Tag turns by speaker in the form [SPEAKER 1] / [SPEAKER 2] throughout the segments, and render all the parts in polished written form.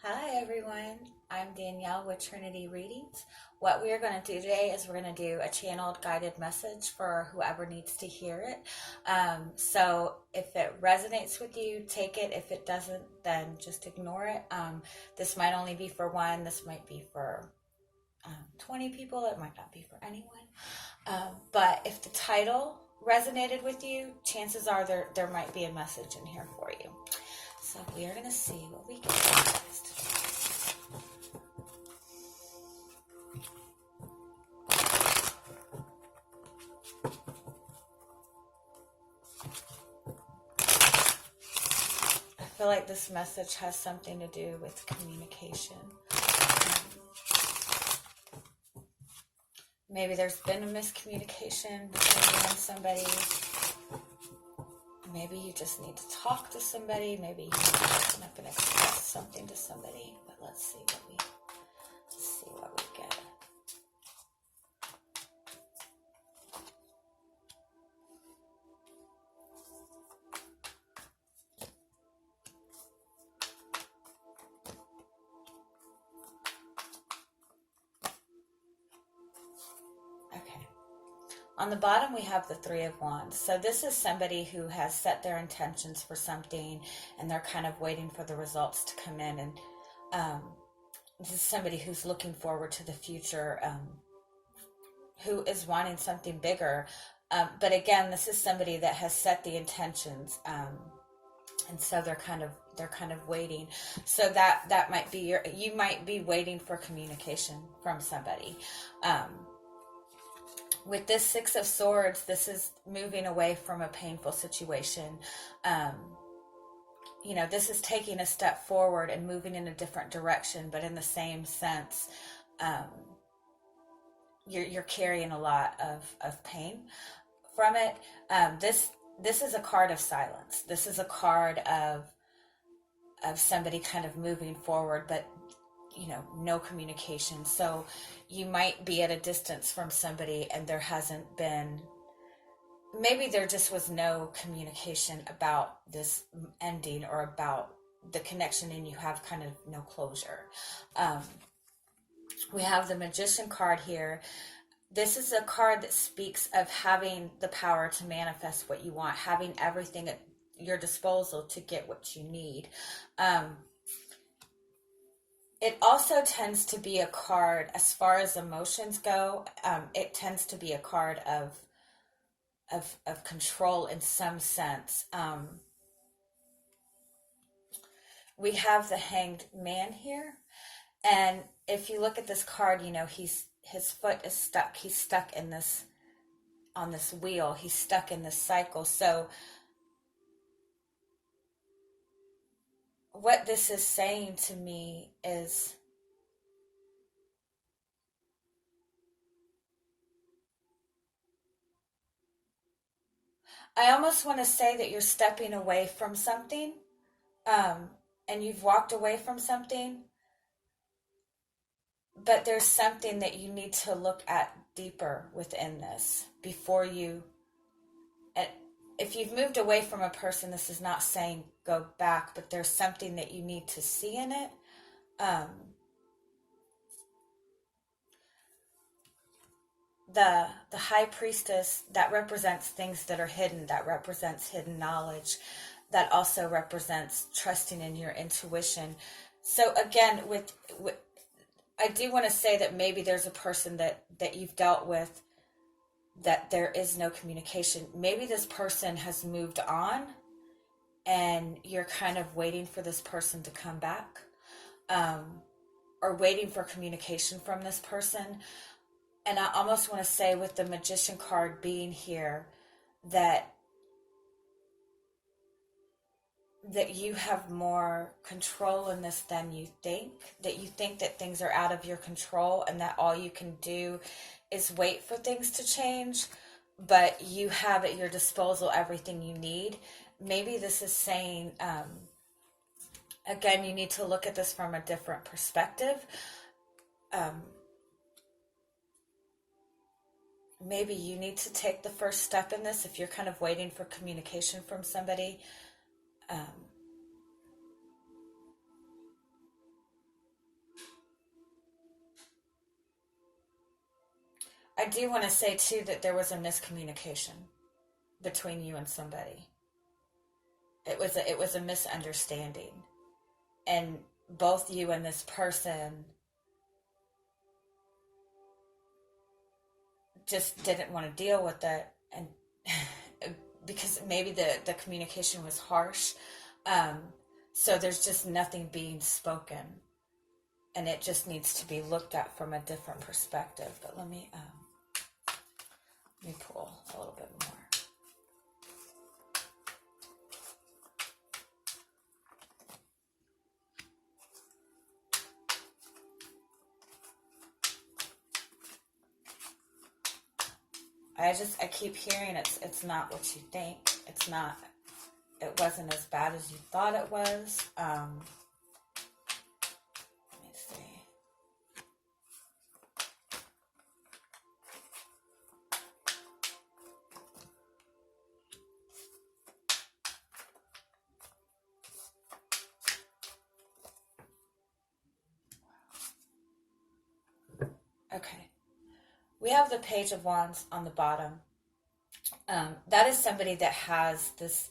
[SPEAKER 1] Hi everyone, I'm Danielle with Trinity Readings. What we are going to do today is we're going to do a channeled guided message for whoever needs to hear it. So if it resonates with you, take it. If it doesn't, then just ignore it. This might only be for one, this might be for 20 people, it might not be for anyone. But if the title resonated with you, chances are there might be a message in here for you. So we are going to see what we get. I feel like this message has something to do with communication. Maybe there's been a miscommunication between you and somebody. Maybe you just need to talk to somebody. Maybe you need to open up and express something to somebody. But let's see what we get. Okay. On the bottom, we have the Three of Wands. So this is somebody who has set their intentions for something, and they're kind of waiting for the results to come in. And this is somebody who's looking forward to the future, who is wanting something bigger. But again, this is somebody that has set the intentions, and so they're kind of waiting. So that might be you might be waiting for communication from somebody. With this Six of Swords, this is moving away from a painful situation. This is taking a step forward and moving in a different direction, but in the same sense, you're carrying a lot of pain from it. This is a card of silence. This is a card of somebody kind of moving forward, but no communication. So you might be at a distance from somebody and there hasn't been, maybe there just was no communication about this ending or about the connection, and you have kind of no closure. We have the Magician card here. This is a card that speaks of having the power to manifest what you want, having everything at your disposal to get what you need. It also tends to be a card, as far as emotions go, it tends to be a card of control in some sense. We have the Hanged Man here, and if you look at this card, his foot is stuck. He's stuck in this, on this wheel. He's stuck in this cycle. So what this is saying to me is, I almost want to say that you're stepping away from something, and you've walked away from something, but there's something that you need to look at deeper within this before you. And if you've moved away from a person, this is not saying go back, but there's something that you need to see in it. The High Priestess, that represents things that are hidden, that represents hidden knowledge, that also represents trusting in your intuition. So again, with I do want to say that maybe there's a person that you've dealt with that there is no communication. Maybe this person has moved on and you're kind of waiting for this person to come back, or waiting for communication from this person. And I almost want to say, with the Magician card being here, that you have more control in this than you think, that you think that things are out of your control and that all you can do is wait for things to change, but you have at your disposal everything you need. Maybe this is saying, again, you need to look at this from a different perspective. Maybe you need to take the first step in this if you're kind of waiting for communication from somebody. I do want to say too that there was a miscommunication between you and somebody. It was a misunderstanding, and both you and this person just didn't want to deal with it, and because maybe the communication was harsh. um, so there's just nothing being spoken, and it just needs to be looked at from a different perspective. But let me pull a little bit more. I keep hearing it's not what you think. It wasn't as bad as you thought it was. Let me see. Okay. We have the Page of Wands on the bottom. That is somebody that has this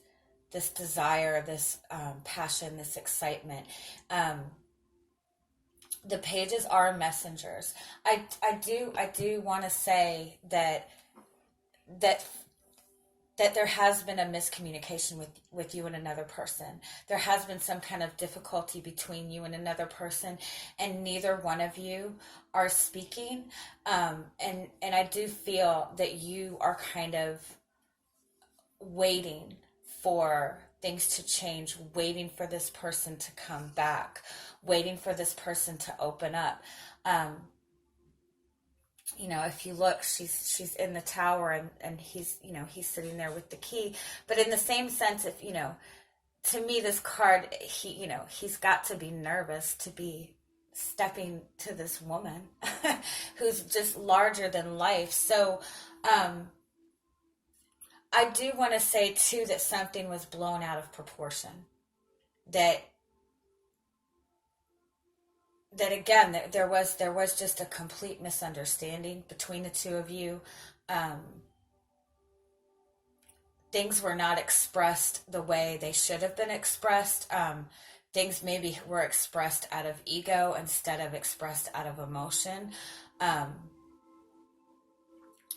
[SPEAKER 1] desire, this passion, this excitement. The pages are messengers. I do want to say that that there has been a miscommunication with you and another person. There has been some kind of difficulty between you and another person, and neither one of you are speaking. And I do feel that you are kind of waiting for things to change, waiting for this person to come back, waiting for this person to open up. Um, if you look, she's in the tower, and he's sitting there with the key. But in the same sense, if to me, this card, he's got to be nervous to be stepping to this woman who's just larger than life. So I do want to say too that something was blown out of proportion. That again, there was just a complete misunderstanding between the two of you. Um, Things were not expressed the way they should have been expressed. Things maybe were expressed out of ego instead of expressed out of emotion. Um,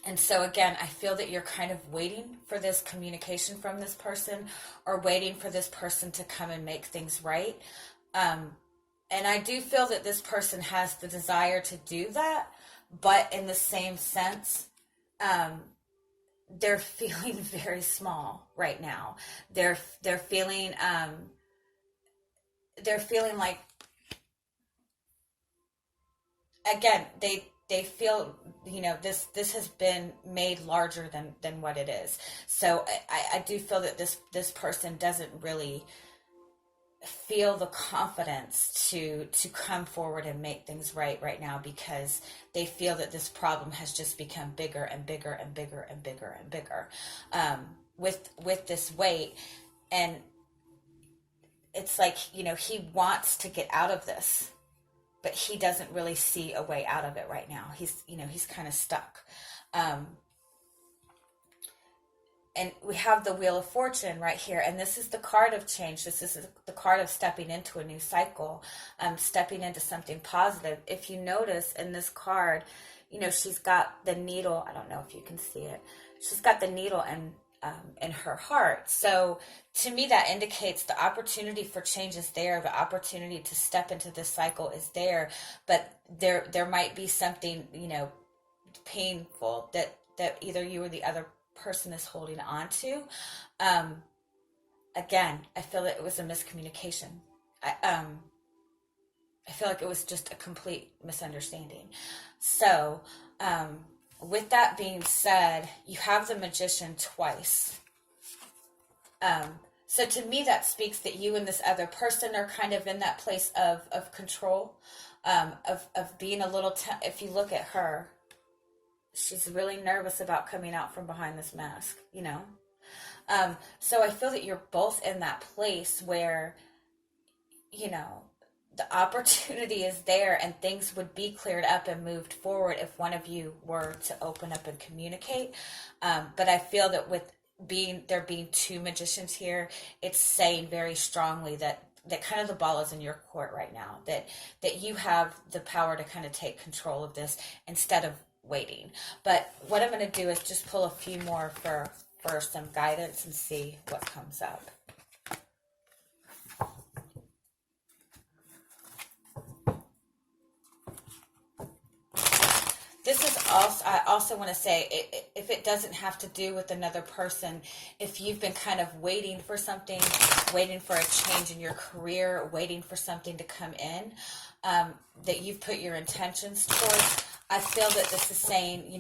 [SPEAKER 1] and so again, I feel that you're kind of waiting for this communication from this person, or waiting for this person to come and make things right. Um, and I do feel that this person has the desire to do that, but in the same sense, um, they're feeling very small right now. They're feeling like, again, they feel, this has been made larger than what it is. So I do feel that this person doesn't really feel the confidence to come forward and make things right now, because they feel that this problem has just become bigger and bigger and bigger and bigger and bigger, with this weight. And it's like, he wants to get out of this, but he doesn't really see a way out of it right now. He's kind of stuck. And we have the Wheel of Fortune right here, and this is the card of change. This is the card of stepping into a new cycle, stepping into something positive. If you notice in this card, she's got the needle. I don't know if you can see it. She's got the needle in her heart. So to me, that indicates the opportunity for change is there. The opportunity to step into this cycle is there, but there might be something, painful that either you or the other person is holding on to. Again, I feel that it was a miscommunication. I feel like it was just a complete misunderstanding. So, with that being said, you have the Magician twice. So to me, that speaks that you and this other person are kind of in that place of control, of being a little, if you look at her, she's really nervous about coming out from behind this mask, So I feel that you're both in that place where, the opportunity is there, and things would be cleared up and moved forward if one of you were to open up and communicate. But I feel that with being two magicians here, it's saying very strongly that kind of the ball is in your court right now, that you have the power to kind of take control of this instead of waiting. But what I'm going to do is just pull a few more for some guidance and see what comes up. This is also, I also want to say, if it doesn't have to do with another person, if you've been kind of waiting for something, waiting for a change in your career, waiting for something to come in, that you've put your intentions towards, I feel that this is saying,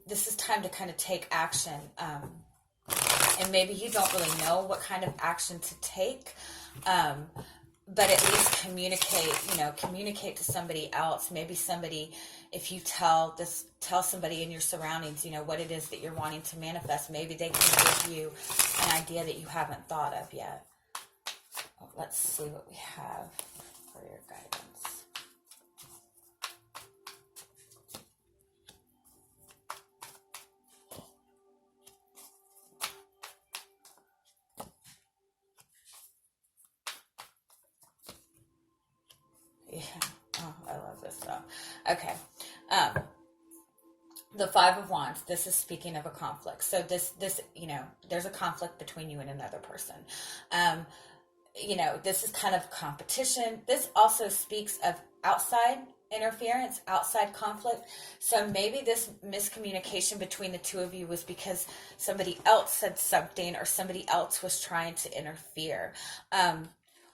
[SPEAKER 1] this is time to kind of take action. And maybe you don't really know what kind of action to take. But at least communicate to somebody else. Maybe somebody, if you tell somebody in your surroundings, what it is that you're wanting to manifest, maybe they can give you an idea that you haven't thought of yet. Well, let's see what we have for your guidance. Yeah. Oh, I love this stuff. Okay. The Five of Wands. This is speaking of a conflict. So this, there's a conflict between you and another person. This is kind of competition. This also speaks of outside interference, outside conflict. So maybe this miscommunication between the two of you was because somebody else said something or somebody else was trying to interfere.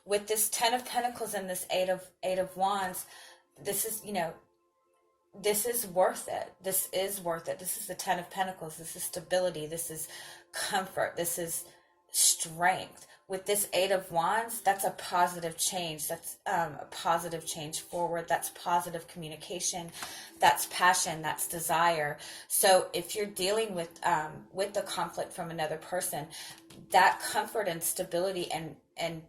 [SPEAKER 1] With this Ten of Pentacles and this Eight of Wands, this is, this is worth it. This is worth it. This is the Ten of Pentacles. This is stability. This is comfort. This is strength. With this Eight of Wands, that's a positive change. That's a positive change forward. That's positive communication. That's passion. That's desire. So if you're dealing with the conflict from another person, that comfort and stability and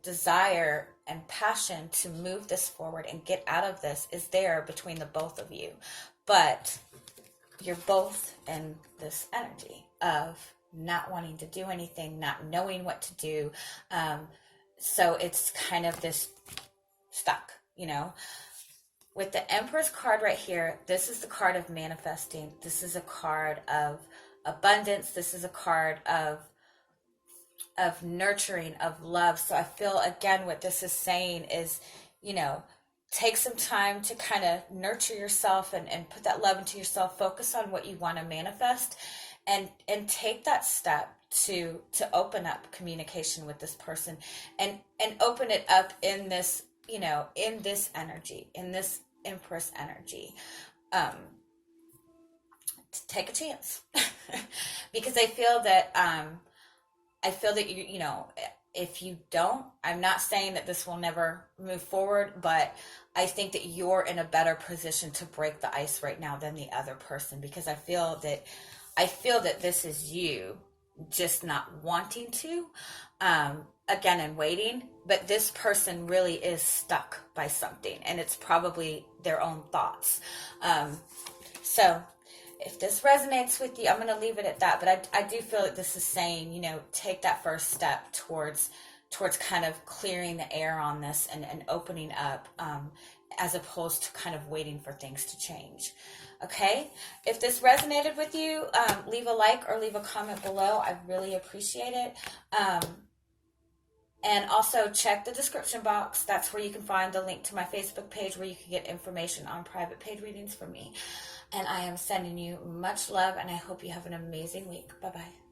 [SPEAKER 1] desire and passion to move this forward and get out of this is there between the both of you. But you're both in this energy of not wanting to do anything, not knowing what to do. So it's kind of this stuck, With the Empress card right here, this is the card of manifesting. This is a card of abundance. This is a card of nurturing, of love. So I feel, again, what this is saying is, take some time to kind of nurture yourself and put that love into yourself. Focus on what you want to manifest and take that step to open up communication with this person and open it up in this, in this energy, in this Empress energy. Take a chance. Because I feel that if you don't, I'm not saying that this will never move forward, but I think that you're in a better position to break the ice right now than the other person, because I feel that this is you just not wanting to, again, and waiting, but this person really is stuck by something, and it's probably their own thoughts. So if this resonates with you, I'm going to leave it at that. But I do feel that this is saying, take that first step towards kind of clearing the air on this and opening up, as opposed to kind of waiting for things to change. Okay? If this resonated with you, leave a like or leave a comment below. I really appreciate it. And also check the description box. That's where you can find the link to my Facebook page where you can get information on private paid readings from me. And I am sending you much love, and I hope you have an amazing week. Bye-bye.